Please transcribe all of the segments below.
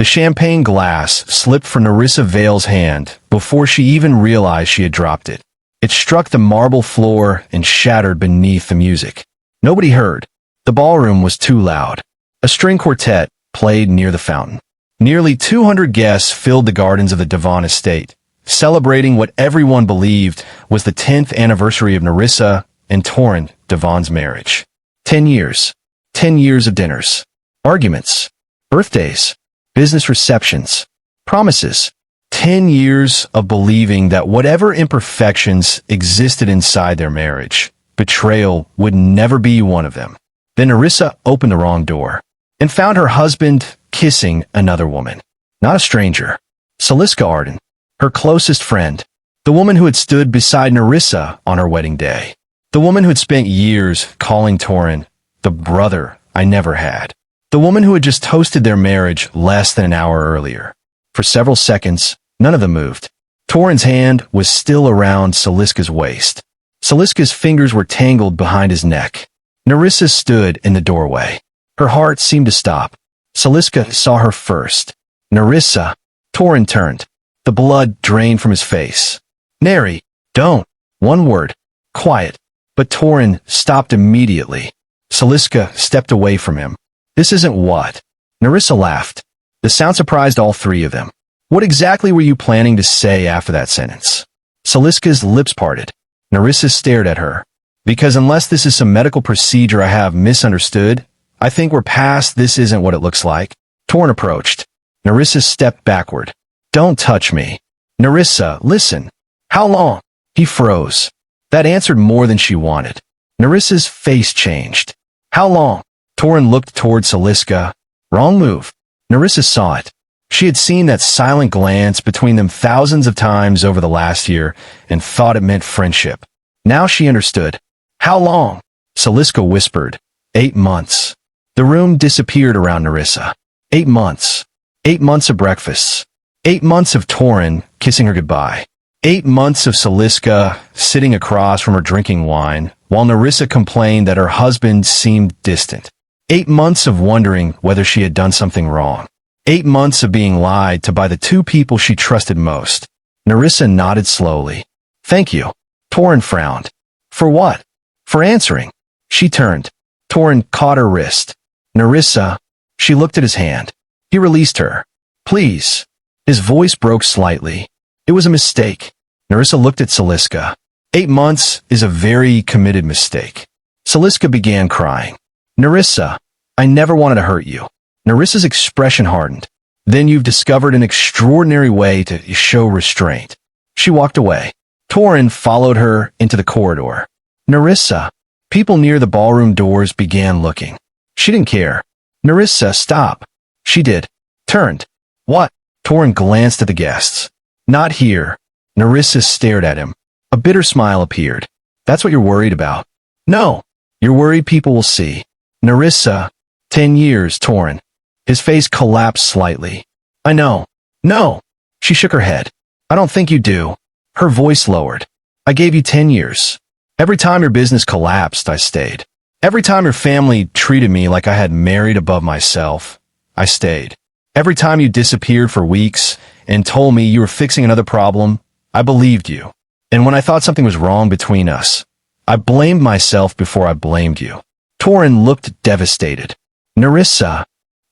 The champagne glass slipped from Narissa Vale's hand before she even realized she had dropped it. It struck the marble floor and shattered beneath the music. Nobody heard. The ballroom was too loud. A string quartet played near the fountain. Nearly 200 guests filled the gardens of the Devon estate, celebrating what everyone believed was the 10th anniversary of Narissa and Torrin Devon's marriage. 10 years. 10 years of dinners, arguments, birthdays, business receptions, promises. 10 years of believing that whatever imperfections existed inside their marriage, betrayal would never be one of them. Then Narissa opened the wrong door and found her husband kissing another woman. Not a stranger. Saliska Arden, her closest friend, the woman who had stood beside Narissa on her wedding day, the woman who had spent years calling Torrin the brother I never had, the woman who had just toasted their marriage less than an hour earlier. For several seconds, none of them moved. Torrin's hand was still around Saliska's waist. Saliska's fingers were tangled behind his neck. Narissa stood in the doorway. Her heart seemed to stop. Saliska saw her first. Narissa. Torrin turned. The blood drained from his face. Nary, don't. One word. Quiet. But Torrin stopped immediately. Saliska stepped away from him. This isn't what? Narissa laughed. The sound surprised all three of them. What exactly were you planning to say after that sentence? Saliska's lips parted. Narissa stared at her. Because unless this is some medical procedure I have misunderstood, I think we're past this isn't what it looks like. Torrin approached. Narissa stepped backward. Don't touch me. Narissa, listen. How long? He froze. That answered more than she wanted. Narissa's face changed. How long? Torrin looked toward Saliska. Wrong move. Narissa saw it. She had seen that silent glance between them thousands of times over the last year and thought it meant friendship. Now she understood. How long? Saliska whispered. 8 months. The room disappeared around Narissa. 8 months. 8 months of breakfasts. 8 months of Torrin kissing her goodbye. 8 months of Saliska sitting across from her drinking wine, while Narissa complained that her husband seemed distant. 8 months of wondering whether she had done something wrong. 8 months of being lied to by the two people she trusted most. Narissa nodded slowly. Thank you. Torrin frowned. For what? For answering. She turned. Torrin caught her wrist. Narissa. She looked at his hand. He released her. Please. His voice broke slightly. It was a mistake. Narissa looked at Saliska. 8 months is a very committed mistake. Saliska began crying. Narissa, I never wanted to hurt you. Narissa's expression hardened. Then you've discovered an extraordinary way to show restraint. She walked away. Torrin followed her into the corridor. Narissa. People near the ballroom doors began looking. She didn't care. Narissa, stop. She did. Turned. What? Torrin glanced at the guests. Not here. Narissa stared at him. A bitter smile appeared. That's what you're worried about. No. You're worried people will see. Narissa. 10 years, Torrin. His face collapsed slightly. I know. No. She shook her head. I don't think you do. Her voice lowered. I gave you 10 years. Every time your business collapsed, I stayed. Every time your family treated me like I had married above myself, I stayed. Every time you disappeared for weeks and told me you were fixing another problem, I believed you. And when I thought something was wrong between us, I blamed myself before I blamed you. Torrin looked devastated. Narissa.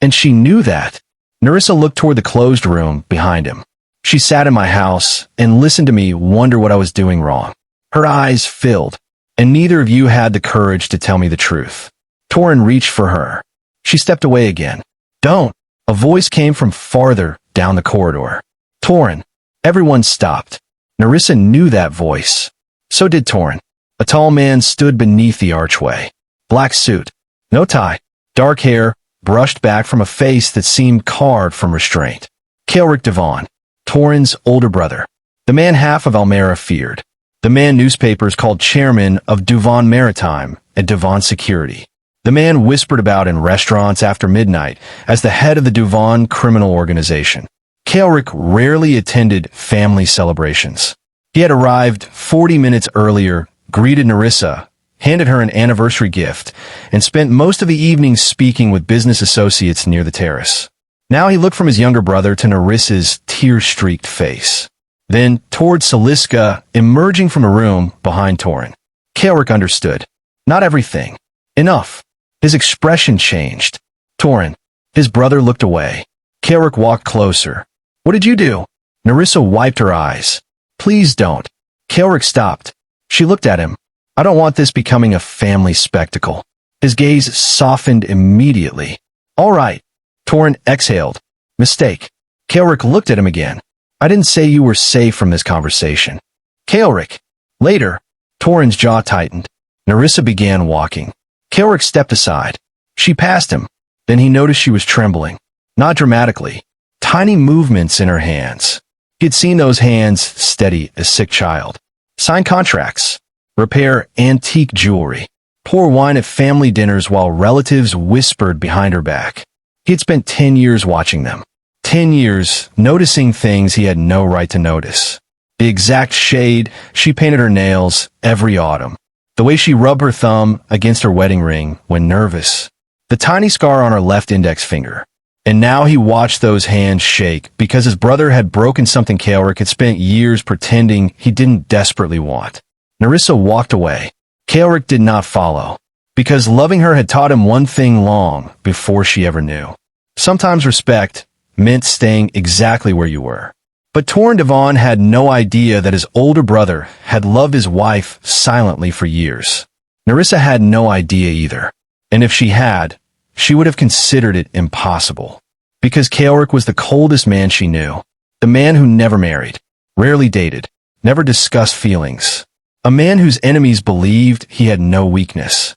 And she knew that. Narissa looked toward the closed room behind him. She sat in my house and listened to me wonder what I was doing wrong. Her eyes filled, and neither of you had the courage to tell me the truth. Torrin reached for her. She stepped away again. Don't. A voice came from farther down the corridor. Torrin. Everyone stopped. Narissa knew that voice. So did Torrin. A tall man stood beneath the archway. Black suit. No tie. Dark hair, brushed back from a face that seemed carved from restraint. Kelric Devon. Torrin's older brother. The man half of Almera feared. The man newspapers called chairman of Devon Maritime and Devon Security. The man whispered about in restaurants after midnight as the head of the Devon criminal organization. Kelric rarely attended family celebrations. He had arrived 40 minutes earlier, greeted Narissa, handed her an anniversary gift, and spent most of the evening speaking with business associates near the terrace. Now he looked from his younger brother to Nerissa's tear-streaked face. Then toward Saliska, emerging from a room behind Torin. Kaelric understood. Not everything. Enough. His expression changed. Torin. His brother looked away. Kaelric walked closer. What did you do? Nerissa wiped her eyes. Please don't. Kaelric stopped. She looked at him. I don't want this becoming a family spectacle. His gaze softened immediately. All right. Torin exhaled. Mistake. Kaelric looked at him again. I didn't say you were safe from this conversation. Kaelric. Later. Torin's jaw tightened. Nerissa began walking. Kaelric stepped aside. She passed him. Then he noticed she was trembling. Not dramatically. Tiny movements in her hands. He had seen those hands steady as sick child. Sign contracts. Repair antique jewelry. Pour wine at family dinners while relatives whispered behind her back. He had spent 10 years watching them. 10 years noticing things he had no right to notice. The exact shade she painted her nails every autumn. The way she rubbed her thumb against her wedding ring when nervous. The tiny scar on her left index finger. And now he watched those hands shake because his brother had broken something Kaelric had spent years pretending he didn't desperately want. Nerissa walked away. Kaelric did not follow. Because loving her had taught him one thing long before she ever knew. Sometimes respect meant staying exactly where you were. But Torin Devon had no idea that his older brother had loved his wife silently for years. Nerissa had no idea either. And if she had, she would have considered it impossible. Because Kaelric was the coldest man she knew. The man who never married, rarely dated, never discussed feelings. A man whose enemies believed he had no weakness.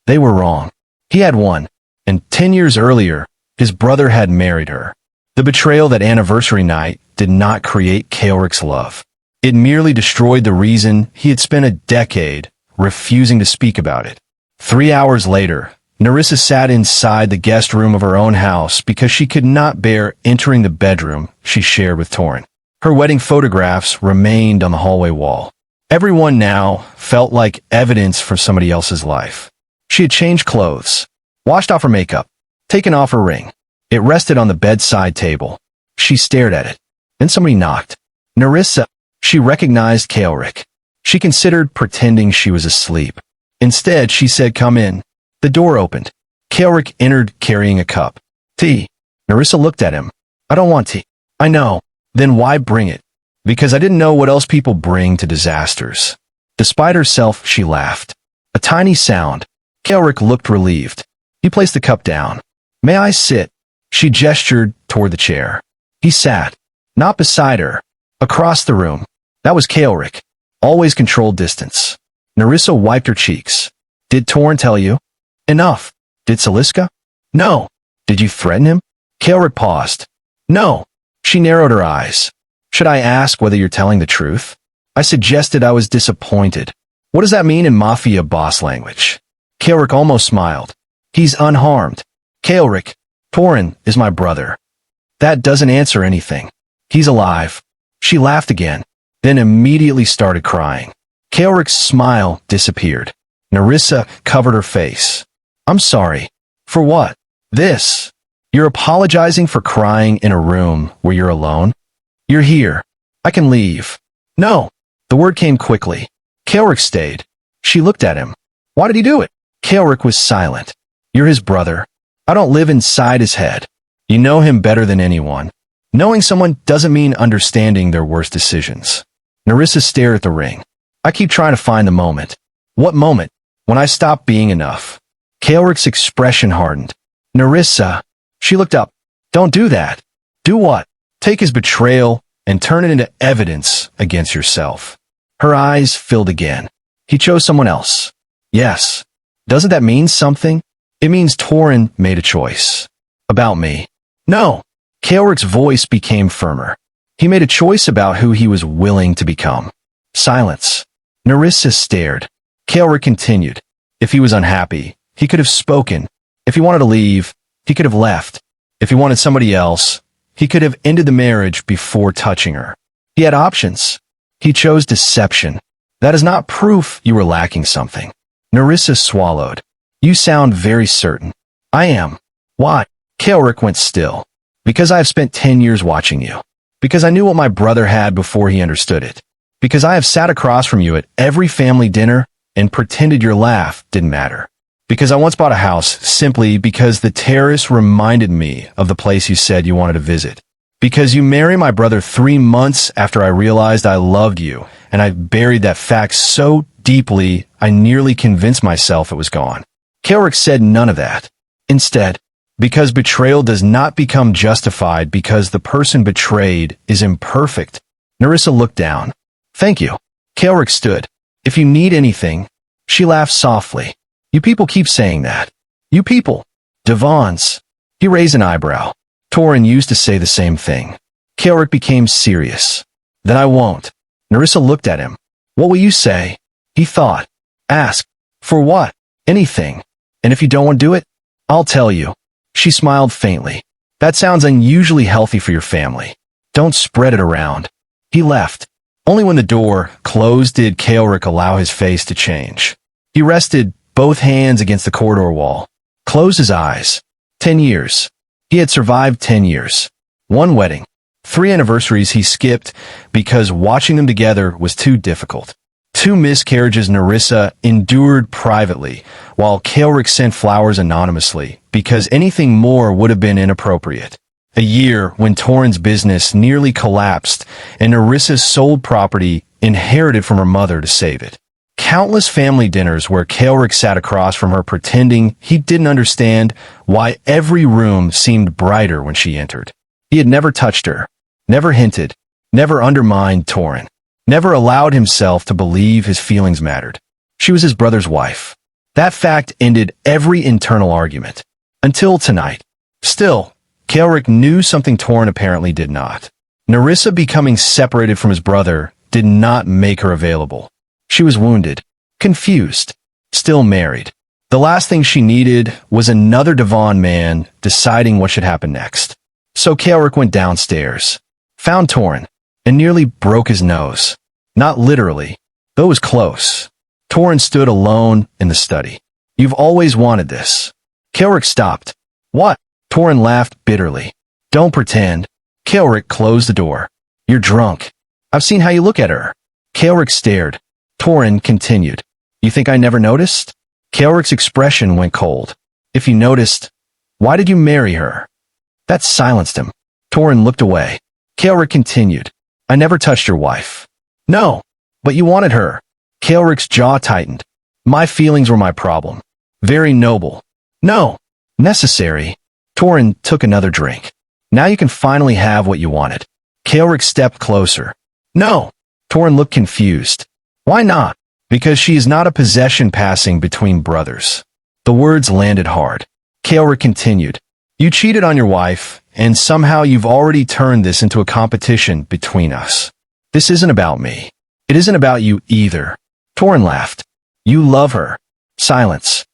They were wrong. He had one. And 10 years earlier, his brother had married her. The betrayal that anniversary night did not create Kaelric's love. It merely destroyed the reason he had spent a decade refusing to speak about it. 3 hours later, Nerissa sat inside the guest room of her own house because she could not bear entering the bedroom she shared with Torin. Her wedding photographs remained on the hallway wall. Everyone now felt like evidence for somebody else's life. She had changed clothes, washed off her makeup, taken off her ring. It rested on the bedside table. She stared at it. Then somebody knocked. Nerissa. She recognized Kaelric. She considered pretending she was asleep. Instead, she said, "Come in." The door opened. Kaelric entered carrying a cup. Tea. Nerissa looked at him. I don't want tea. I know. Then why bring it? Because I didn't know what else people bring to disasters. Despite herself, she laughed. A tiny sound. Kaelric looked relieved. He placed the cup down. May I sit? She gestured toward the chair. He sat. Not beside her. Across the room. That was Kaelric. Always controlled distance. Nerissa wiped her cheeks. Did Torin tell you? Enough. Did Saliska? No. Did you threaten him? Kaelric paused. No. She narrowed her eyes. Should I ask whether you're telling the truth? I suggested I was disappointed. What does that mean in Mafia Boss language? Kaelric almost smiled. He's unharmed. Kaelric, Torin is my brother. That doesn't answer anything. He's alive. She laughed again, then immediately started crying. Kaelric's smile disappeared. Nerissa covered her face. I'm sorry. For what? This. You're apologizing for crying in a room where you're alone? You're here. I can leave. No. The word came quickly. Kaelric stayed. She looked at him. Why did he do it? Kaelric was silent. You're his brother. I don't live inside his head. You know him better than anyone. Knowing someone doesn't mean understanding their worst decisions. Nerissa stared at the ring. I keep trying to find the moment. What moment? When I stop being enough. Kaelric's expression hardened. Nerissa. She looked up. Don't do that. Do what? Take his betrayal and turn it into evidence against yourself. Her eyes filled again. He chose someone else. Yes. Doesn't that mean something? It means Torin made a choice. About me. No. Kaelric's voice became firmer. He made a choice about who he was willing to become. Silence. Nerissa stared. Kaelric continued. If he was unhappy, he could have spoken. If he wanted to leave, he could have left. If he wanted somebody else, he could have ended the marriage before touching her. He had options. He chose deception. That is not proof you were lacking something. Nerissa swallowed. You sound very certain. I am. Why? Kaelric went still. Because I have spent 10 years watching you. Because I knew what my brother had before he understood it. Because I have sat across from you at every family dinner and pretended your laugh didn't matter. Because I once bought a house simply because the terrace reminded me of the place you said you wanted to visit. Because you married my brother 3 months after I realized I loved you, and I buried that fact so deeply I nearly convinced myself it was gone. Kelrick said none of that. Instead, because betrayal does not become justified because the person betrayed is imperfect. Narissa looked down. Thank you. Kelrick stood. If you need anything. She laughed softly. You people keep saying that. You people. Devons. He raised an eyebrow. Torin used to say the same thing. Kelrick became serious. Then I won't. Narissa looked at him. What will you say? He thought. Ask. For what? Anything. And if you don't want to do it, I'll tell you. She smiled faintly. That sounds unusually healthy for your family. Don't spread it around. He left. Only when the door closed did Kelrick allow his face to change. He rested both hands against the corridor wall. Closed his eyes. 10 years. He had survived 10 years. 1 wedding. 3 anniversaries he skipped because watching them together was too difficult. 2 miscarriages Narissa endured privately, while Kelrick sent flowers anonymously because anything more would have been inappropriate. A year when Torin's business nearly collapsed and Narissa's sold property inherited from her mother to save it. Countless family dinners where Kelrick sat across from her pretending he didn't understand why every room seemed brighter when she entered. He had never touched her, never hinted, never undermined Torin, never allowed himself to believe his feelings mattered. She was his brother's wife. That fact ended every internal argument. Until tonight. Still, Kelrick knew something Torin apparently did not. Narissa becoming separated from his brother did not make her available. She was wounded, confused, still married. The last thing she needed was another Devon man deciding what should happen next. So Kelrick went downstairs, found Torin, and nearly broke his nose. Not literally, though it was close. Torin stood alone in the study. You've always wanted this. Kelrick stopped. What? Torin laughed bitterly. Don't pretend. Kelrick closed the door. You're drunk. I've seen how you look at her. Kelrick stared. Torin continued. You think I never noticed? Kelrick's expression went cold. If you noticed, why did you marry her? That silenced him. Torin looked away. Kelrick continued. I never touched your wife. No, but you wanted her. Kelrick's jaw tightened. My feelings were my problem. Very noble. No. Necessary. Torin took another drink. Now you can finally have what you wanted. Kelrick stepped closer. No. Torin looked confused. Why not? Because she is not a possession passing between brothers. The words landed hard. Kelrick continued. You cheated on your wife, and somehow you've already turned this into a competition between us. This isn't about me. It isn't about you either. Torin laughed. You love her. Silence.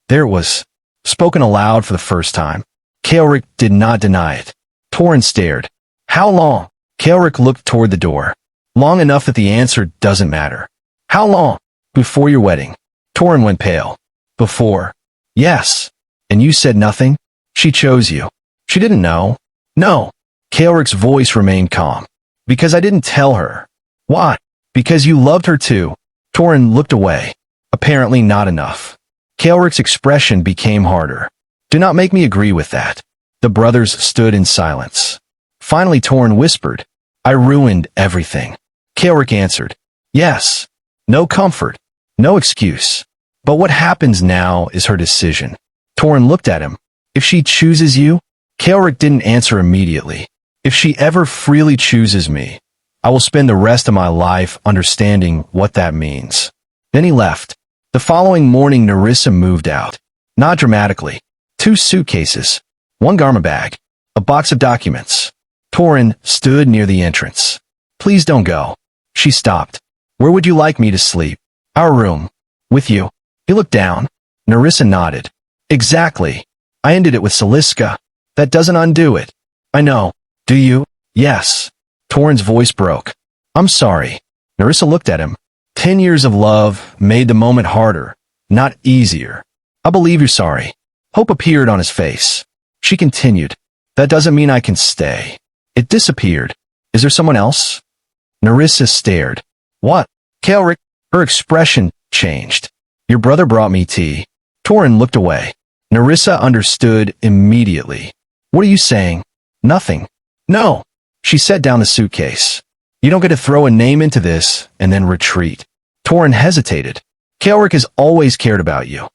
There it was. Spoken aloud for the first time. Kelrick did not deny it. Torin stared. How long? Kelrick looked toward the door. Long enough that the answer doesn't matter. How long? Before your wedding. Torin went pale. Before. Yes. And you said nothing? She chose you. She didn't know. No. Kelrick's voice remained calm. Because I didn't tell her. Why? Because you loved her too. Torin looked away. Apparently not enough. Kelrick's expression became harder. Do not make me agree with that. The brothers stood in silence. Finally Torin whispered. I ruined everything. Kelrick answered. Yes. No comfort. No excuse. But what happens now is her decision. Torin looked at him. If she chooses you? Kelrick didn't answer immediately. If she ever freely chooses me, I will spend the rest of my life understanding what that means. Then he left. The following morning Narissa moved out. Not dramatically. 2 suitcases. 1 garment bag. A box of documents. Torin stood near the entrance. Please don't go. She stopped. Where would you like me to sleep? Our room. With you. He looked down. Narissa nodded. Exactly. I ended it with Saliska. That doesn't undo it. I know. Do you? Yes. Torin's voice broke. I'm sorry. Narissa looked at him. 10 years of love made the moment harder, not easier. I believe you're sorry. Hope appeared on his face. She continued. That doesn't mean I can stay. It disappeared. Is there someone else? Narissa stared. What? Kaelric. Her expression changed. Your brother brought me tea. Torin looked away. Narissa understood immediately. What are you saying? Nothing. No. She set down the suitcase. You don't get to throw a name into this and then retreat. Torin hesitated. Kaelric has always cared about you.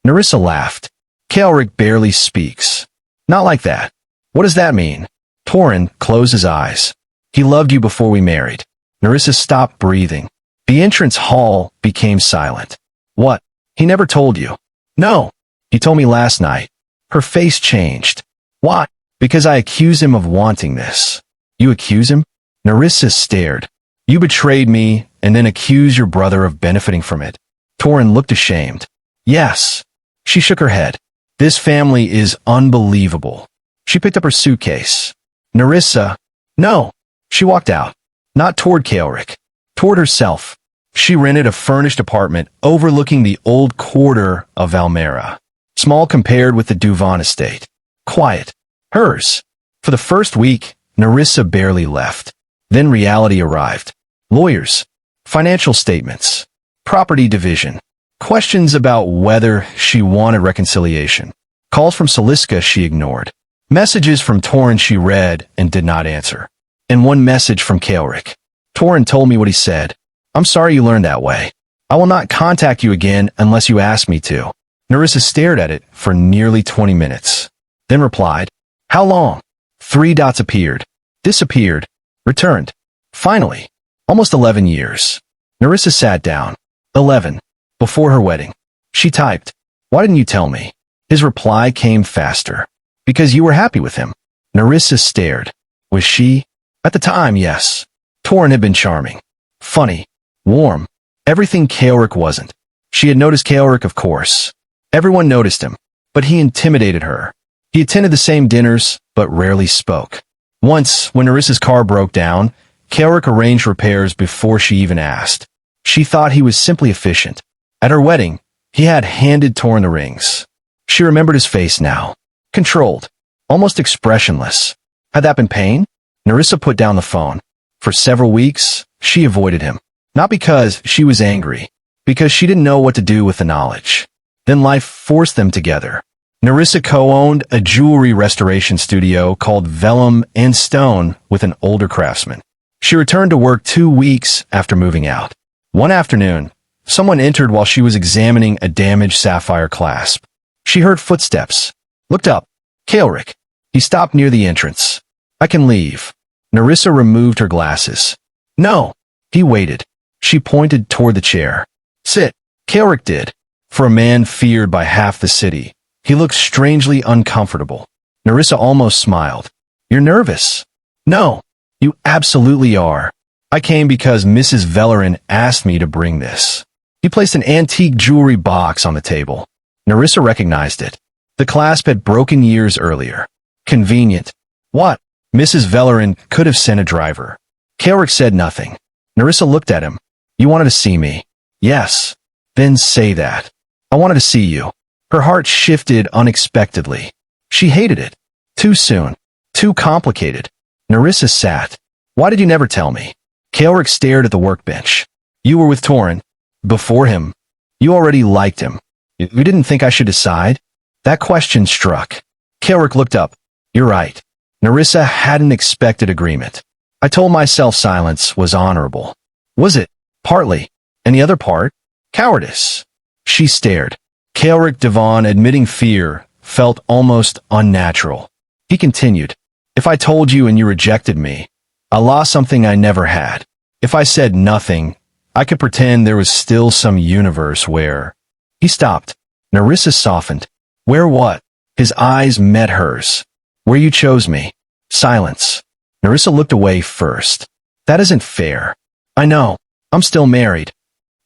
Narissa laughed. Kaelric barely speaks. Not like that. What does that mean? Torin closed his eyes. He loved you before we married. Narissa stopped breathing. The entrance hall became silent. What? He never told you. No. He told me last night. Her face changed. Why? Because I accuse him of wanting this. You accuse him? Narissa stared. You betrayed me and then accuse your brother of benefiting from it. Torin looked ashamed. Yes. She shook her head. This family is unbelievable. She picked up her suitcase. Narissa. No. She walked out. Not toward Kaelric. Toward herself. She rented a furnished apartment overlooking the old quarter of Valmera. Small compared with the Duvan estate. Quiet. Hers. For the first week, Narissa barely left. Then reality arrived. Lawyers. Financial statements. Property division. Questions about whether she wanted reconciliation. Calls from Saliska she ignored. Messages from Torin she read and did not answer. And one message from Kaelric. Torin told me what he said. I'm sorry you learned that way. I will not contact you again unless you ask me to. Narissa stared at it for nearly 20 minutes. Then replied, How long? 3 dots appeared. Disappeared. Returned. Finally. Almost 11 years. Narissa sat down. 11. Before her wedding. She typed, Why didn't you tell me? His reply came faster. Because you were happy with him. Narissa stared. Was she? At the time, yes. Torin had been charming. Funny. Warm. Everything Kaelric wasn't. She had noticed Kaelric, of course. Everyone noticed him. But he intimidated her. He attended the same dinners, but rarely spoke. Once, when Narissa's car broke down, Kaelric arranged repairs before she even asked. She thought he was simply efficient. At her wedding, he had handed Torin the rings. She remembered his face now. Controlled. Almost expressionless. Had that been pain? Narissa put down the phone. For several weeks, she avoided him. Not because she was angry. Because she didn't know what to do with the knowledge. Then life forced them together. Narissa co-owned a jewelry restoration studio called Vellum and Stone with an older craftsman. She returned to work 2 weeks after moving out. One afternoon, someone entered while she was examining a damaged sapphire clasp. She heard footsteps. Looked up. Kaelric. He stopped near the entrance. I can leave. Narissa removed her glasses. No. He waited. She pointed toward the chair. Sit. Kaelric did. For a man feared by half the city, he looked strangely uncomfortable. Narissa almost smiled. You're nervous. No. You absolutely are. I came because Mrs. Vellerin asked me to bring this. He placed an antique jewelry box on the table. Narissa recognized it. The clasp had broken years earlier. Convenient. What? Mrs. Vellerin could have sent a driver. Kaelric said nothing. Narissa looked at him. You wanted to see me? Yes. Then say that. I wanted to see you. Her heart shifted unexpectedly. She hated it. Too soon. Too complicated. Narissa sat. Why did you never tell me? Kaelric stared at the workbench. You were with Torin. Before him. You already liked him. You didn't think I should decide? That question struck. Kaelric looked up. You're right. Narissa hadn't expected agreement. I told myself silence was honorable. Was it? Partly. And the other part? Cowardice. She stared. Kaelric Devon, admitting fear, felt almost unnatural. He continued. If I told you and you rejected me, I lost something I never had. If I said nothing, I could pretend there was still some universe where... He stopped. Narissa softened. Where what? His eyes met hers. Where you chose me. Silence. Narissa looked away first. That isn't fair. I know. I'm still married.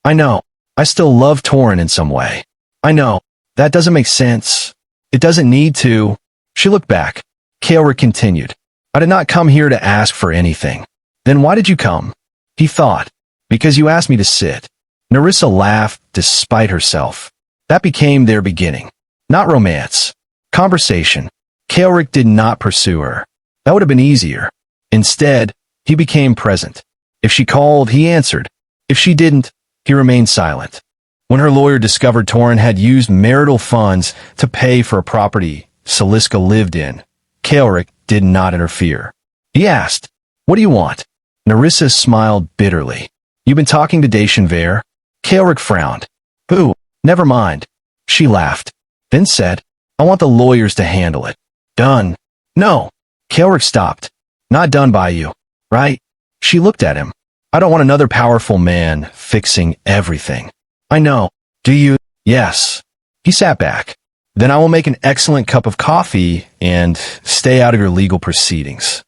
I know. I still love Torin in some way. I know. That doesn't make sense. It doesn't need to. She looked back. Kaelric continued. I did not come here to ask for anything. Then why did you come? He thought. Because you asked me to sit. Narissa laughed despite herself. That became their beginning. Not romance. Conversation. Kaelric did not pursue her. That would have been easier. Instead, he became present. If she called, he answered. If she didn't, he remained silent. When her lawyer discovered Torin had used marital funds to pay for a property Saliska lived in, Kaelric did not interfere. He asked, "What do you want?" Nerissa smiled bitterly. "You've been talking to Deshanver?" Kaelric frowned. "Who? Never mind." She laughed, then said, "I want the lawyers to handle it." "Done." "No." Kaelric stopped. "Not done by you, right?" She looked at him. "I don't want another powerful man fixing everything." "I know. Do you?" "Yes." He sat back. "Then I will make an excellent cup of coffee and stay out of your legal proceedings."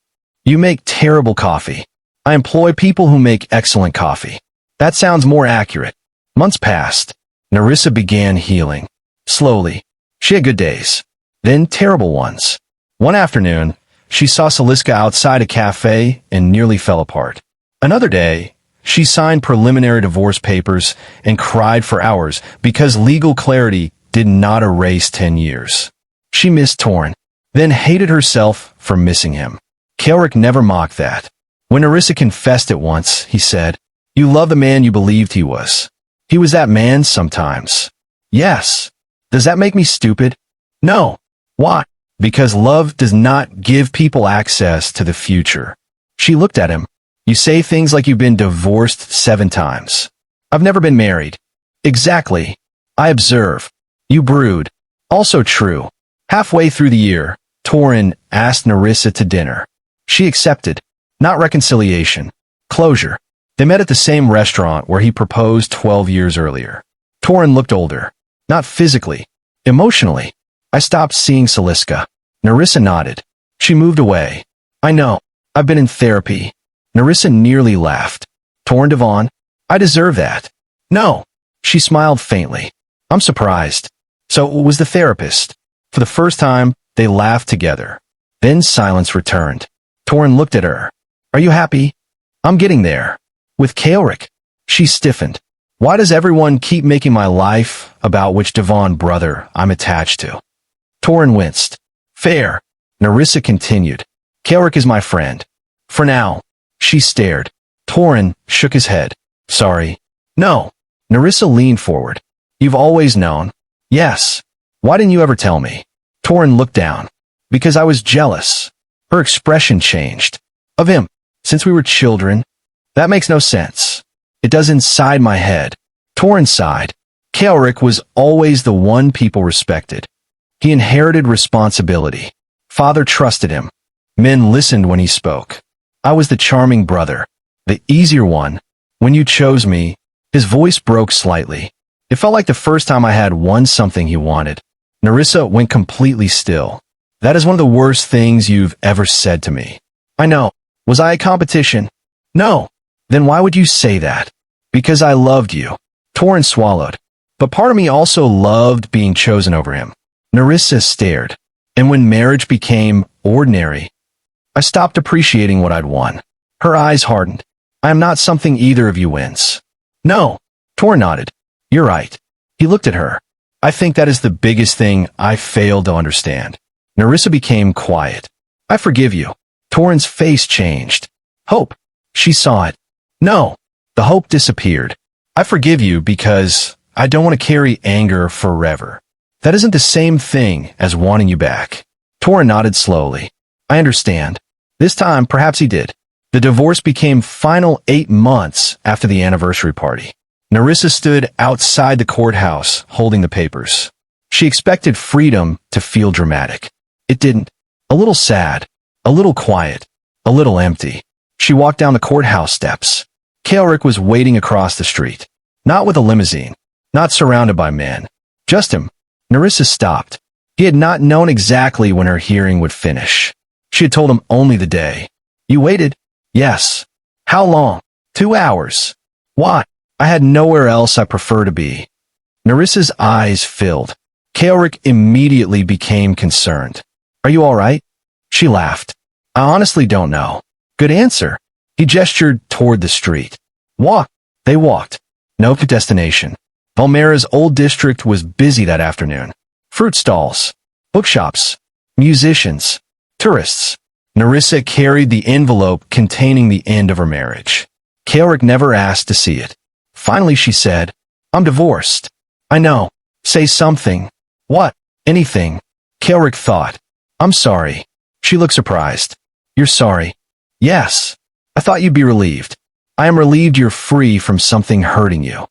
"You make terrible coffee." "I employ people who make excellent coffee." "That sounds more accurate." Months passed. Nerissa began healing. Slowly. She had good days, then terrible ones. One afternoon, she saw Saliska outside a cafe and nearly fell apart. Another day, she signed preliminary divorce papers and cried for hours because legal clarity did not erase 10 years. She missed Torin, then hated herself for missing him. Kaelric never mocked that. When Nerissa confessed it once, he said, "You love the man you believed he was." "He was that man sometimes." "Yes." "Does that make me stupid?" "No." "Why?" "Because love does not give people access to the future." She looked at him. "You say things like you've been divorced 7 times. I've never been married." "Exactly. I observe. You brood." "Also true." Halfway through the year, Torin asked Nerissa to dinner. She accepted. Not reconciliation. Closure. They met at the same restaurant where he proposed 12 years earlier. Torin looked older. Not physically. Emotionally. "I stopped seeing Saliska." Nerissa nodded. She moved away. "I know. I've been in therapy." Nerissa nearly laughed. "Torin Devon? I deserve that." "No." She smiled faintly. "I'm surprised." "So it was the therapist." For the first time, they laughed together. Then silence returned. Torin looked at her. "Are you happy?" "I'm getting there." "With Kaelric?" She stiffened. "Why does everyone keep making my life about which Devon brother I'm attached to?" Torin winced. "Fair." Nerissa continued. "Kaelric is my friend. For now." She stared. Torin shook his head. "Sorry." "No." Nerissa leaned forward. "You've always known?" "Yes." "Why didn't you ever tell me?" Torin looked down. "Because I was jealous." Her expression changed. "Of him? Since we were children?" "That makes no sense." "It does inside my head." Torin sighed. Kaelric was always the one people respected. He inherited responsibility. Father trusted him. Men listened when he spoke. "I was the charming brother. The easier one. When you chose me." His voice broke slightly. It felt like the first time I had won something he wanted. Nerissa went completely still. "That is one of the worst things you've ever said to me." "I know. Was I a competition?" "No." "Then why would you say that?" "Because I loved you." Torin swallowed. "But part of me also loved being chosen over him." Nerissa stared. "And when marriage became ordinary, I stopped appreciating what I'd won." Her eyes hardened. "I am not something either of you wins." "No." Torin nodded. "You're right." He looked at her. "I think that is the biggest thing I failed to understand." Nerissa became quiet. "I forgive you." Torin's face changed. "Hope." She saw it. "No." The hope disappeared. "I forgive you because I don't want to carry anger forever." "That isn't the same thing as wanting you back." Torin nodded slowly. "I understand." This time, perhaps he did. The divorce became final 8 months after the anniversary party. Nerissa stood outside the courthouse, holding the papers. She expected freedom to feel dramatic. It didn't. A little sad, a little quiet, a little empty. She walked down the courthouse steps. Kaelric was waiting across the street. Not with a limousine. Not surrounded by men. Just him. Nerissa stopped. He had not known exactly when her hearing would finish. She had told him only the day. "You waited?" "Yes." "How long?" 2 hours. "Why?" "I had nowhere else I prefer to be." Nerissa's eyes filled. Kaelric immediately became concerned. "Are you all right?" She laughed. "I honestly don't know." "Good answer." He gestured toward the street. "Walk." They walked. No destination. Valmera's old district was busy that afternoon. Fruit stalls. Bookshops. musicians, tourists. Nerissa carried the envelope containing the end of her marriage. Kaelric never asked to see it. Finally she said, "I'm divorced." "I know. Say something." "What?" "Anything." Kaelric thought. "I'm sorry." She looked surprised. "You're sorry?" "Yes. I thought you'd be relieved." "I am relieved you're free from something hurting you."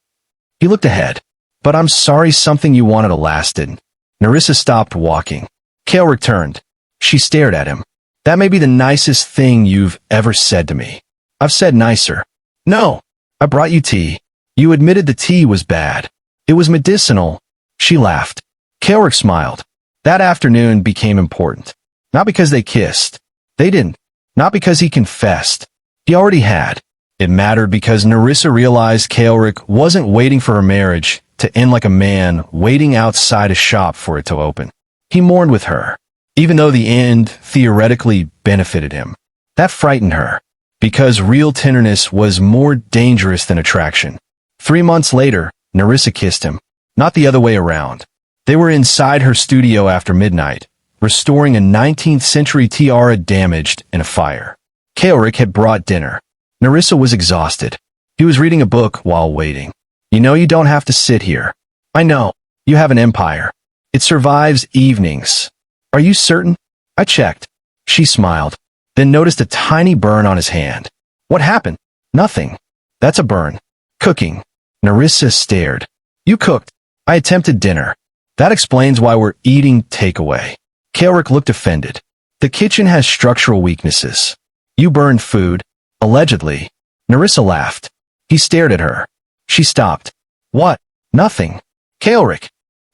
He looked ahead. "But I'm sorry something you wanted lasted." Nerissa stopped walking. Kaelric turned. She stared at him. "That may be the nicest thing you've ever said to me." "I've said nicer." "No. I brought you tea. You admitted the tea was bad. It was medicinal." She laughed. Kaelric smiled. That afternoon became important. Not because they kissed. They didn't. Not because he confessed. He already had. It mattered because Nerissa realized Kaelric wasn't waiting for her marriage to end like a man waiting outside a shop for it to open. He mourned with her, even though the end theoretically benefited him. That frightened her, because real tenderness was more dangerous than attraction. 3 months later, Nerissa kissed him, not the other way around. They were inside her studio after midnight, restoring a 19th century tiara damaged in a fire. Kaelric had brought dinner. Nerissa was exhausted. He was reading a book while waiting. "You know you don't have to sit here." "I know. You have an empire. It survives evenings." "Are you certain?" "I checked." She smiled, then noticed a tiny burn on his hand. "What happened?" "Nothing." "That's a burn." "Cooking." Nerissa stared. "You cooked." "I attempted dinner." "That explains why we're eating takeaway." Kaelric looked offended. "The kitchen has structural weaknesses." "You burned food." "Allegedly." Nerissa laughed. He stared at her. She stopped. "What?" "Nothing." "Kaelric."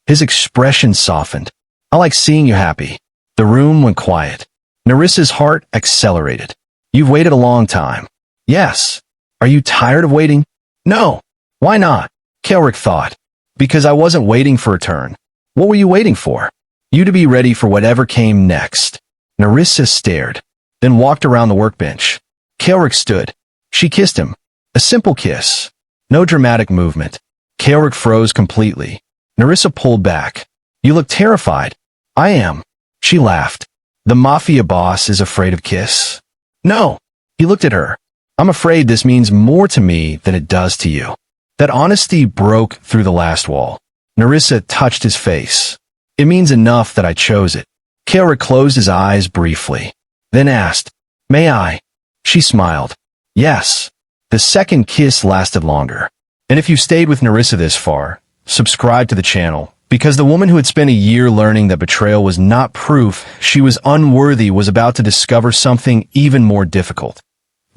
His expression softened. "I like seeing you happy." The room went quiet. Nerissa's heart accelerated. "You've waited a long time." "Yes." "Are you tired of waiting?" "No." "Why not?" Kaelric thought. "Because I wasn't waiting for a turn." "What were you waiting for?" "You to be ready for whatever came next." Nerissa stared, then walked around the workbench. Kaelric stood. She kissed him. A simple kiss. No dramatic movement. Kaelric froze completely. Nerissa pulled back. "You look terrified." "I am." She laughed. "The Mafia Boss is afraid of kiss?" "No." He looked at her. "I'm afraid this means more to me than it does to you." That honesty broke through the last wall. Nerissa touched his face. "It means enough that I chose it." Kaelric closed his eyes briefly, then asked, "May I?" She smiled. "Yes." The second kiss lasted longer. And if you stayed with Nerissa this far, subscribe to the channel, because the woman who had spent a year learning that betrayal was not proof she was unworthy was about to discover something even more difficult.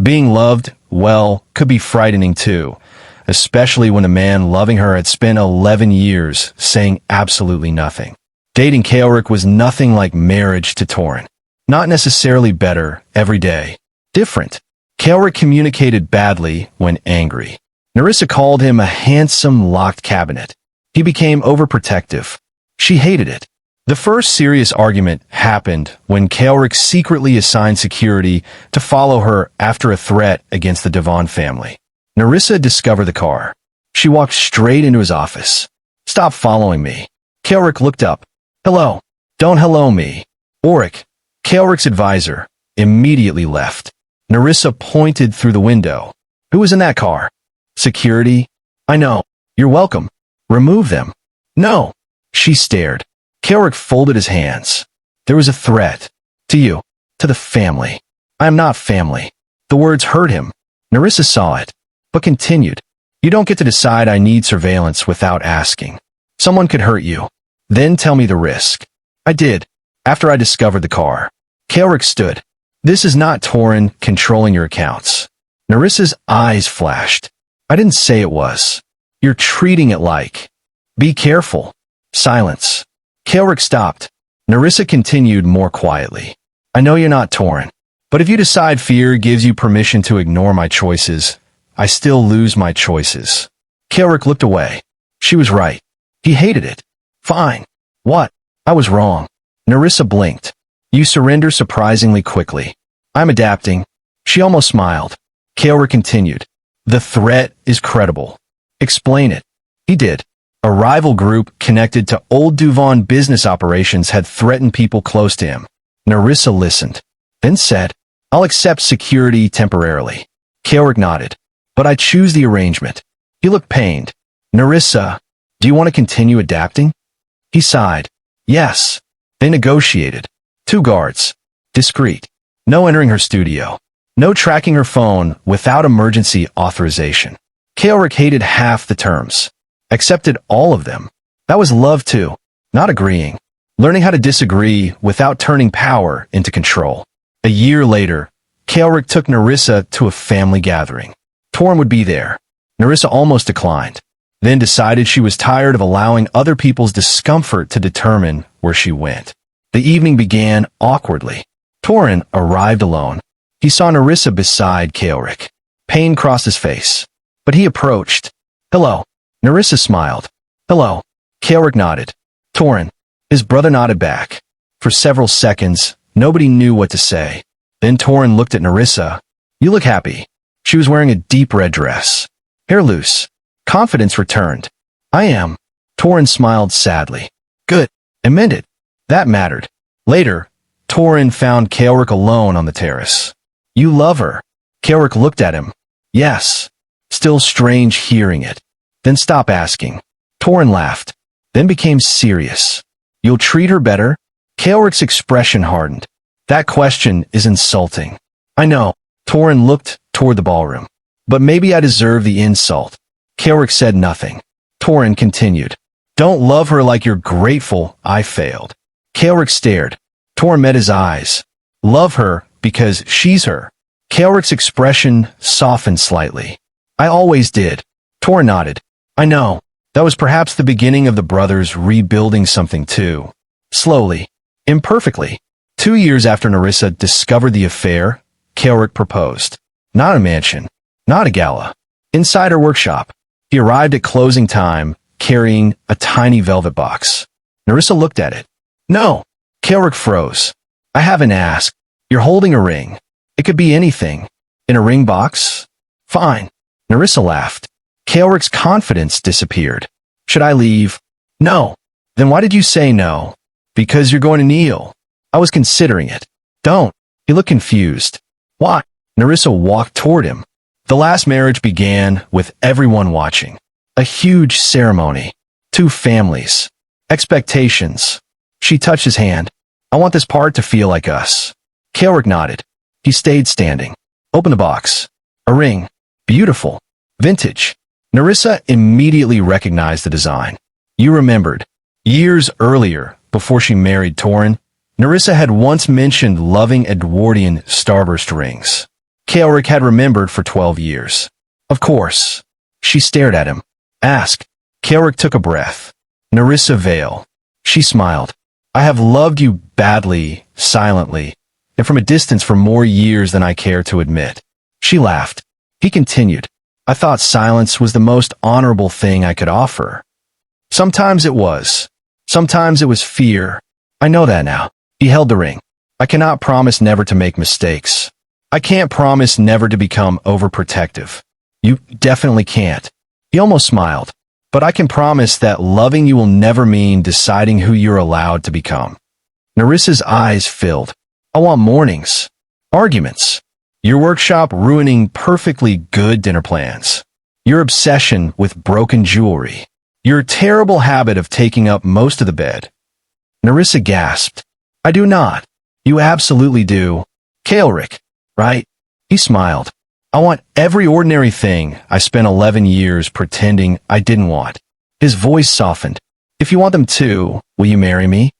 Being loved, well, could be frightening too, especially when the man loving her had spent 11 years saying absolutely nothing. Dating Kaelric was nothing like marriage to Torin. Not necessarily better every day. Different. Kaelric communicated badly when angry. Nerissa called him a handsome locked cabinet. He became overprotective. She hated it. The first serious argument happened when Kaelric secretly assigned security to follow her after a threat against the Devon family. Nerissa discovered the car. She walked straight into his office. "Stop following me." Kaelric looked up. "Hello." "Don't hello me." Auric, Kaelric's advisor, immediately left. Nerissa pointed through the window. "Who was in that car?" "Security." "I know. You're welcome." "Remove them." "No." She stared. Kaelric folded his hands. "There was a threat. To you. To the family." "I am not family." The words hurt him. Nerissa saw it, but continued. "You don't get to decide I need surveillance without asking. Someone could hurt you. Then tell me the risk." "I did. After I discovered the car." Kaelric stood. "This is not Torin controlling your accounts." Nerissa's eyes flashed. "I didn't say it was. You're treating it like." "Be careful." Silence. Kaelric stopped. Nerissa continued more quietly. "I know you're not Torin, but if you decide fear gives you permission to ignore my choices, I still lose my choices." Kaelric looked away. She was right. He hated it. "Fine." "What?" "I was wrong." Nerissa blinked. "You surrender surprisingly quickly." "I'm adapting." She almost smiled. Kaelric continued. "The threat is credible." "Explain it." He did. A rival group connected to old Duvon business operations had threatened people close to him. Narissa listened, then said, "I'll accept security temporarily." Kaelric nodded. "But I choose the arrangement." He looked pained. "Narissa, do you want to continue adapting?" He sighed. "Yes." They negotiated. 2 guards. Discreet. No entering her studio. No tracking her phone without emergency authorization. Kaelric hated half the terms. Accepted all of them. That was love too. Not agreeing. Learning how to disagree without turning power into control. A year later, Kaelric took Narissa to a family gathering. Torin would be there. Narissa almost declined, then decided she was tired of allowing other people's discomfort to determine where she went. The evening began awkwardly. Torin arrived alone. He saw Narissa beside Kaelric. Pain crossed his face. But he approached. "Hello." Narissa smiled. "Hello." Kaelric nodded. Torin. His brother nodded back. For several seconds, nobody knew what to say. Then Torin looked at Narissa. "You look happy." She was wearing a deep red dress. Hair loose. Confidence returned. "I am." Torin smiled sadly. "Good. I meant it." That mattered. Later, Torin found Kaelric alone on the terrace. "You love her." Kaelric looked at him. "Yes." Still strange hearing it. Then stop asking. Torin laughed. Then became serious. "You'll treat her better?" Kaelric's expression hardened. "That question is insulting." "I know." Torin looked toward the ballroom. "But maybe I deserve the insult." Kaelric said nothing. Torin continued. "Don't love her like you're grateful I failed." Kaelric stared. Torin met his eyes. "Love her because she's her." Kaelric's expression softened slightly. "I always did." Torin nodded. "I know." That was perhaps the beginning of the brothers rebuilding something too. Slowly. Imperfectly. 2 years after Narissa discovered the affair, Kaelric proposed. Not a mansion. Not a gala. Inside her workshop. He arrived at closing time, carrying a tiny velvet box. Narissa looked at it. "No." Kaelric froze. "I haven't asked." "You're holding a ring. It could be anything." "In a ring box?" "Fine." Narissa laughed. Kaelric's confidence disappeared. "Should I leave?" "No." "Then why did you say no?" "Because you're going to kneel." "I was considering it." "Don't." He looked confused. "Why?" Narissa walked toward him. The last marriage began with everyone watching. A huge ceremony. 2 families. Expectations. She touched his hand. "I want this part to feel like us." Kaelric nodded. He stayed standing. "Open the box." A ring. Beautiful. Vintage. Narissa immediately recognized the design. You remembered. Years earlier, before she married Torin, Narissa had once mentioned loving Edwardian starburst rings. Kaelric had remembered for 12 years. "Of course." She stared at him. "Ask." Kaelric took a breath. "Narissa Vale." She smiled. "I have loved you badly, silently, and from a distance for more years than I care to admit." She laughed. He continued. "I thought silence was the most honorable thing I could offer." Sometimes it was. Sometimes it was fear. I know that now. He held the ring. "I cannot promise never to make mistakes. I can't promise never to become overprotective." "You definitely can't." He almost smiled. "But I can promise that loving you will never mean deciding who you're allowed to become." Narissa's eyes filled. "I want mornings. Arguments. Your workshop ruining perfectly good dinner plans. Your obsession with broken jewelry. Your terrible habit of taking up most of the bed." Narissa gasped. "I do not." "You absolutely do." "Kaelric, right?" He smiled. "I want every ordinary thing I spent 11 years pretending I didn't want." His voice softened. "If you want them too, will you marry me?"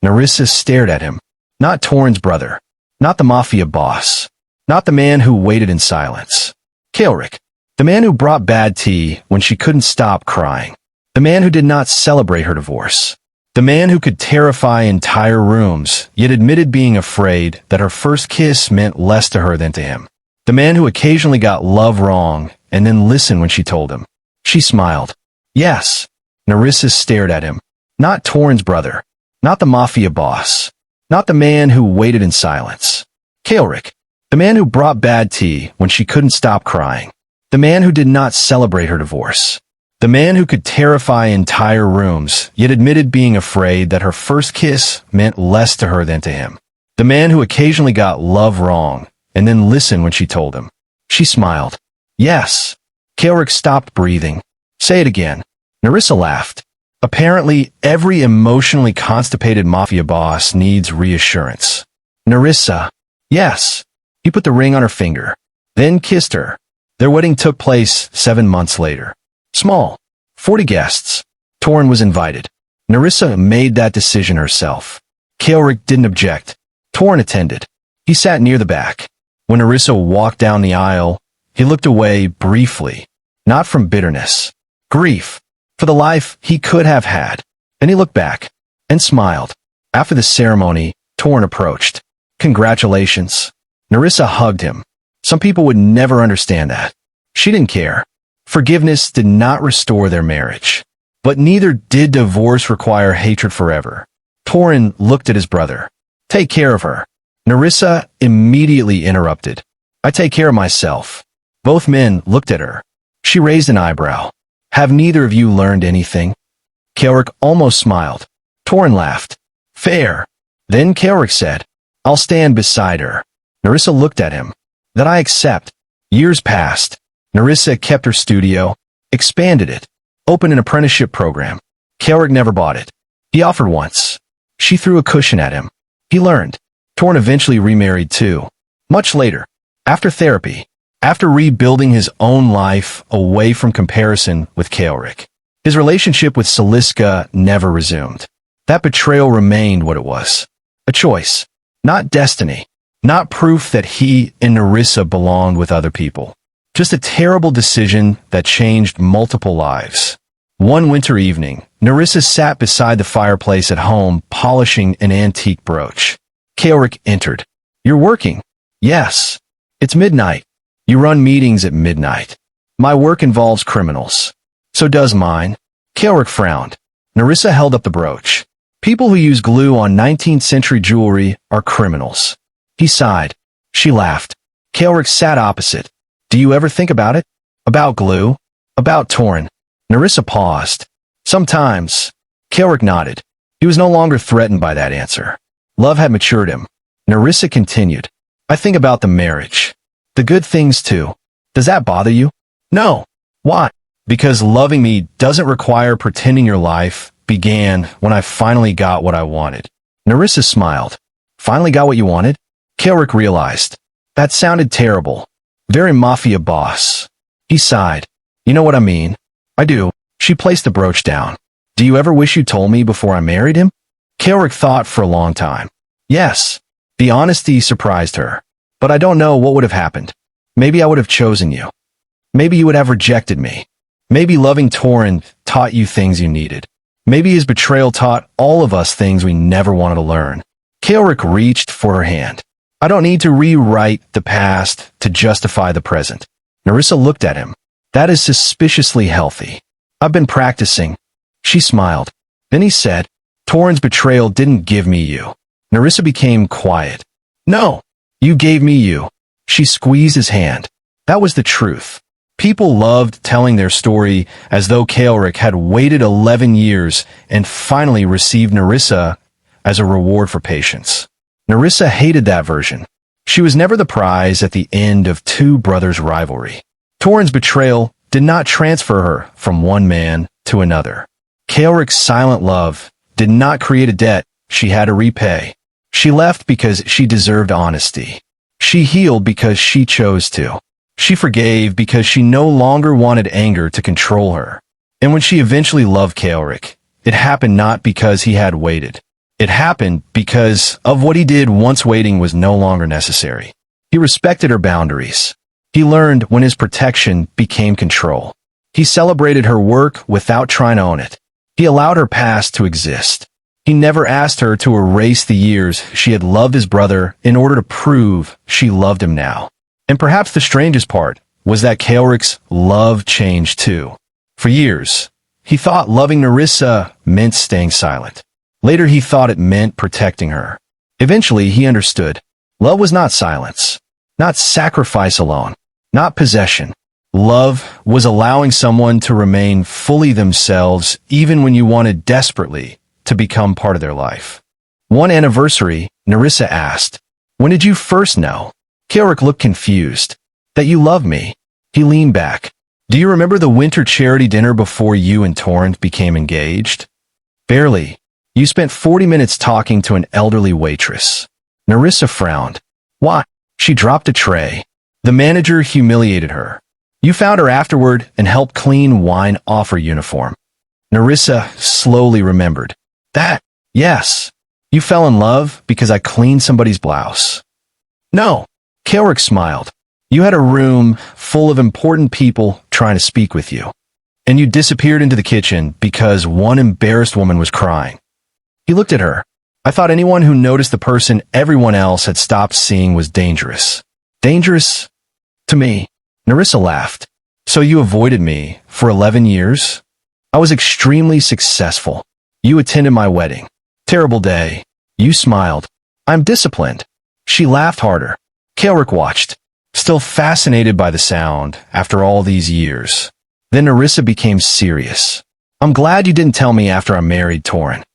Narissa stared at him. Not Torin's brother. Not the Mafia Boss. Not the man who waited in silence. Kaelric. The man who brought bad tea when she couldn't stop crying. The man who did not celebrate her divorce. The man who could terrify entire rooms, yet admitted being afraid that her first kiss meant less to her than to him. The man who occasionally got love wrong and then listened when she told him. She smiled. "Yes." Narissa stared at him. Not Torin's brother. Not the Mafia Boss. Not the man who waited in silence. Kaelric. The man who brought bad tea when she couldn't stop crying. The man who did not celebrate her divorce. The man who could terrify entire rooms, yet admitted being afraid that her first kiss meant less to her than to him. The man who occasionally got love wrong, and then listened when she told him. She smiled. Yes. Kaelric stopped breathing. Say it again. Nerissa laughed. Apparently, every emotionally constipated mafia boss needs reassurance. Nerissa. Yes. He put the ring on her finger, then kissed her. Their wedding took place 7 months later. Small. 40 guests. Torrin was invited. Nerissa made that decision herself. Kaelric didn't object. Torrin attended. He sat near the back. When Nerissa walked down the aisle, he looked away briefly. Not from bitterness. Grief. For the life he could have had. Then he looked back and smiled. After the ceremony, Torrin approached. Congratulations. Nerissa hugged him. Some people would never understand that. She didn't care. Forgiveness did not restore their marriage. But neither did divorce require hatred forever. Torrin looked at his brother. Take care of her. Nerissa immediately interrupted. I take care of myself. Both men looked at her. She raised an eyebrow. Have neither of you learned anything? Kaelric almost smiled. Torrin laughed. Fair. Then Kaelric said, I'll stand beside her. Nerissa looked at him. That I accept. Years passed. Nerissa kept her studio, expanded it, opened an apprenticeship program. Kaelric never bought it. He offered once. She threw a cushion at him. He learned. Torrin eventually remarried too. Much later, after therapy, after rebuilding his own life away from comparison with Kaelric, his relationship with Siliska never resumed. That betrayal remained what it was. A choice. Not destiny. Not proof that he and Nerissa belonged with other people. Just a terrible decision that changed multiple lives. One winter evening, Nerissa sat beside the fireplace at home polishing an antique brooch. Kaelric entered. You're working? Yes. It's midnight. You run meetings at midnight. My work involves criminals. So does mine. Kaelric frowned. Nerissa held up the brooch. People who use glue on 19th century jewelry are criminals. He sighed. She laughed. Kaelric sat opposite. Do you ever think about it? About glue? About Torrin? Nerissa paused. Sometimes. Kaelric nodded. He was no longer threatened by that answer. Love had matured him. Nerissa continued. I think about the marriage. The good things too. Does that bother you? No. Why? Because loving me doesn't require pretending your life began when I finally got what I wanted. Nerissa smiled. Finally got what you wanted? Kaelric realized. That sounded terrible. Very Mafia Boss. He sighed. You know what I mean? I do. She placed the brooch down. Do you ever wish you told me before I married him? Kaelric thought for a long time. Yes. The honesty surprised her. But I don't know what would have happened. Maybe I would have chosen you. Maybe you would have rejected me. Maybe loving Torrin taught you things you needed. Maybe his betrayal taught all of us things we never wanted to learn. Kaelric reached for her hand. I don't need to rewrite the past to justify the present. Nerissa looked at him. That is suspiciously healthy. I've been practicing. She smiled. Then he said, Torrin's betrayal didn't give me you. Nerissa became quiet. No, you gave me you. She squeezed his hand. That was the truth. People loved telling their story as though Kaelric had waited 11 years and finally received Nerissa as a reward for patience. Nerissa hated that version. She was never the prize at the end of two brothers' rivalry. Torrin's betrayal did not transfer her from one man to another. Kaelric's silent love did not create a debt she had to repay. She left because she deserved honesty. She healed because she chose to. She forgave because she no longer wanted anger to control her. And when she eventually loved Kaelric, it happened not because he had waited. It happened because of what he did once waiting was no longer necessary. He respected her boundaries. He learned when his protection became control. He celebrated her work without trying to own it. He allowed her past to exist. He never asked her to erase the years she had loved his brother in order to prove she loved him now. And perhaps the strangest part was that Kaelric's love changed too. For years, he thought loving Nerissa meant staying silent. Later he thought it meant protecting her. Eventually he understood. Love was not silence, not sacrifice alone, not possession. Love was allowing someone to remain fully themselves even when you wanted desperately to become part of their life. One anniversary, Nerissa asked, "When did you first know?" Kerouac looked confused. "That you love me." He leaned back. "Do you remember the winter charity dinner before you and Torrent became engaged?" "Barely. You spent 40 minutes talking to an elderly waitress." Nerissa frowned. "Why?" She dropped a tray. "The manager humiliated her. You found her afterward and helped clean wine off her uniform." Nerissa slowly remembered. "That, yes. You fell in love because I cleaned somebody's blouse." "No." Kerouac smiled. "You had a room full of important people trying to speak with you. And you disappeared into the kitchen because one embarrassed woman was crying." He looked at her. "I thought anyone who noticed the person everyone else had stopped seeing was dangerous." "Dangerous? To me?" Nerissa laughed. "So you avoided me for 11 years? I was extremely successful. You attended my wedding. Terrible day. You smiled. I'm disciplined." She laughed harder. Kerouac watched, still fascinated by the sound after all these years. Then Nerissa became serious. "I'm glad you didn't tell me after I married Torrent."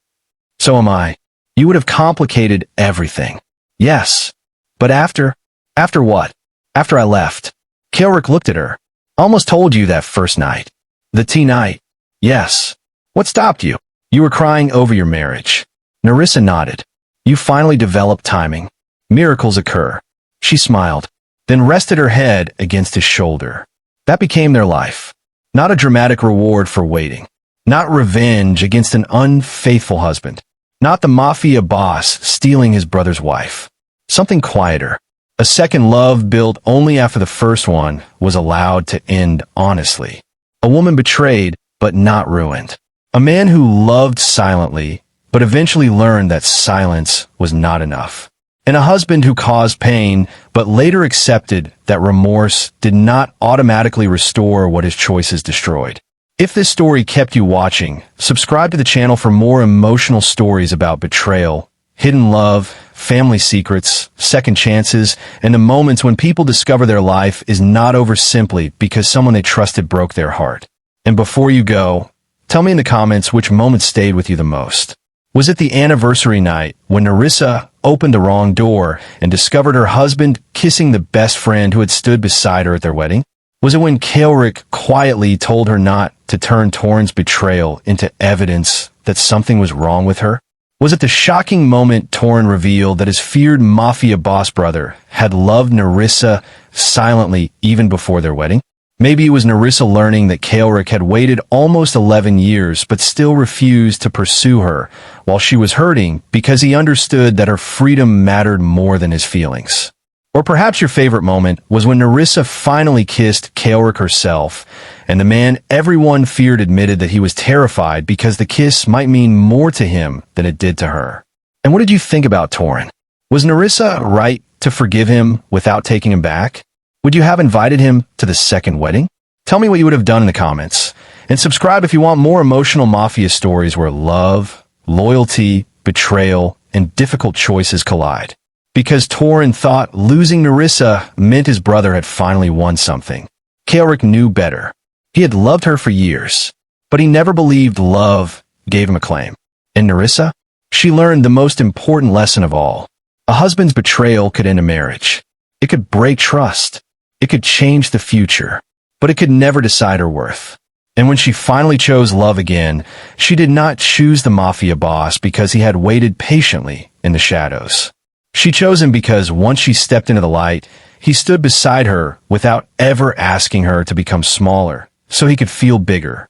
"So am I. You would have complicated everything." "Yes. But after? After what?" "After I left." Kerouac looked at her. "Almost told you that first night." "The tea night?" "Yes." "What stopped you?" "You were crying over your marriage." Nerissa nodded. "You finally developed timing. Miracles occur." She smiled, then rested her head against his shoulder. That became their life. Not a dramatic reward for waiting. Not revenge against an unfaithful husband. Not the mafia boss stealing his brother's wife. Something quieter. A second love built only after the first one was allowed to end honestly. A woman betrayed, but not ruined. A man who loved silently, but eventually learned that silence was not enough. And a husband who caused pain, but later accepted that remorse did not automatically restore what his choices destroyed. If this story kept you watching, subscribe to the channel for more emotional stories about betrayal, hidden love, family secrets, second chances, and the moments when people discover their life is not over simply because someone they trusted broke their heart. And before you go, tell me in the comments which moment stayed with you the most. Was it the anniversary night when Nerissa opened the wrong door and discovered her husband kissing the best friend who had stood beside her at their wedding? Was it when Kerouac quietly told her not to turn Torrent's betrayal into evidence that something was wrong with her? Was it the shocking moment Torrent revealed that his feared mafia boss brother had loved Nerissa silently even before their wedding? Maybe it was Nerissa learning that Kerouac had waited almost 11 years but still refused to pursue her while she was hurting because he understood that her freedom mattered more than his feelings. Or perhaps your favorite moment was when Nerissa finally kissed Kerouac herself, and the man everyone feared admitted that he was terrified because the kiss might mean more to him than it did to her. And what did you think about Torrent? Was Nerissa right to forgive him without taking him back? Would you have invited him to the second wedding? Tell me what you would have done in the comments. And subscribe if you want more emotional mafia stories where love, loyalty, betrayal, and difficult choices collide. Because Torrent thought losing Nerissa meant his brother had finally won something. Kerouac knew better. He had loved her for years, but he never believed love gave him a claim. And Nerissa? She learned the most important lesson of all. A husband's betrayal could end a marriage. It could break trust. It could change the future, but it could never decide her worth. And when she finally chose love again, she did not choose the mafia boss because he had waited patiently in the shadows. She chose him because once she stepped into the light, he stood beside her without ever asking her to become smaller, so he could feel bigger.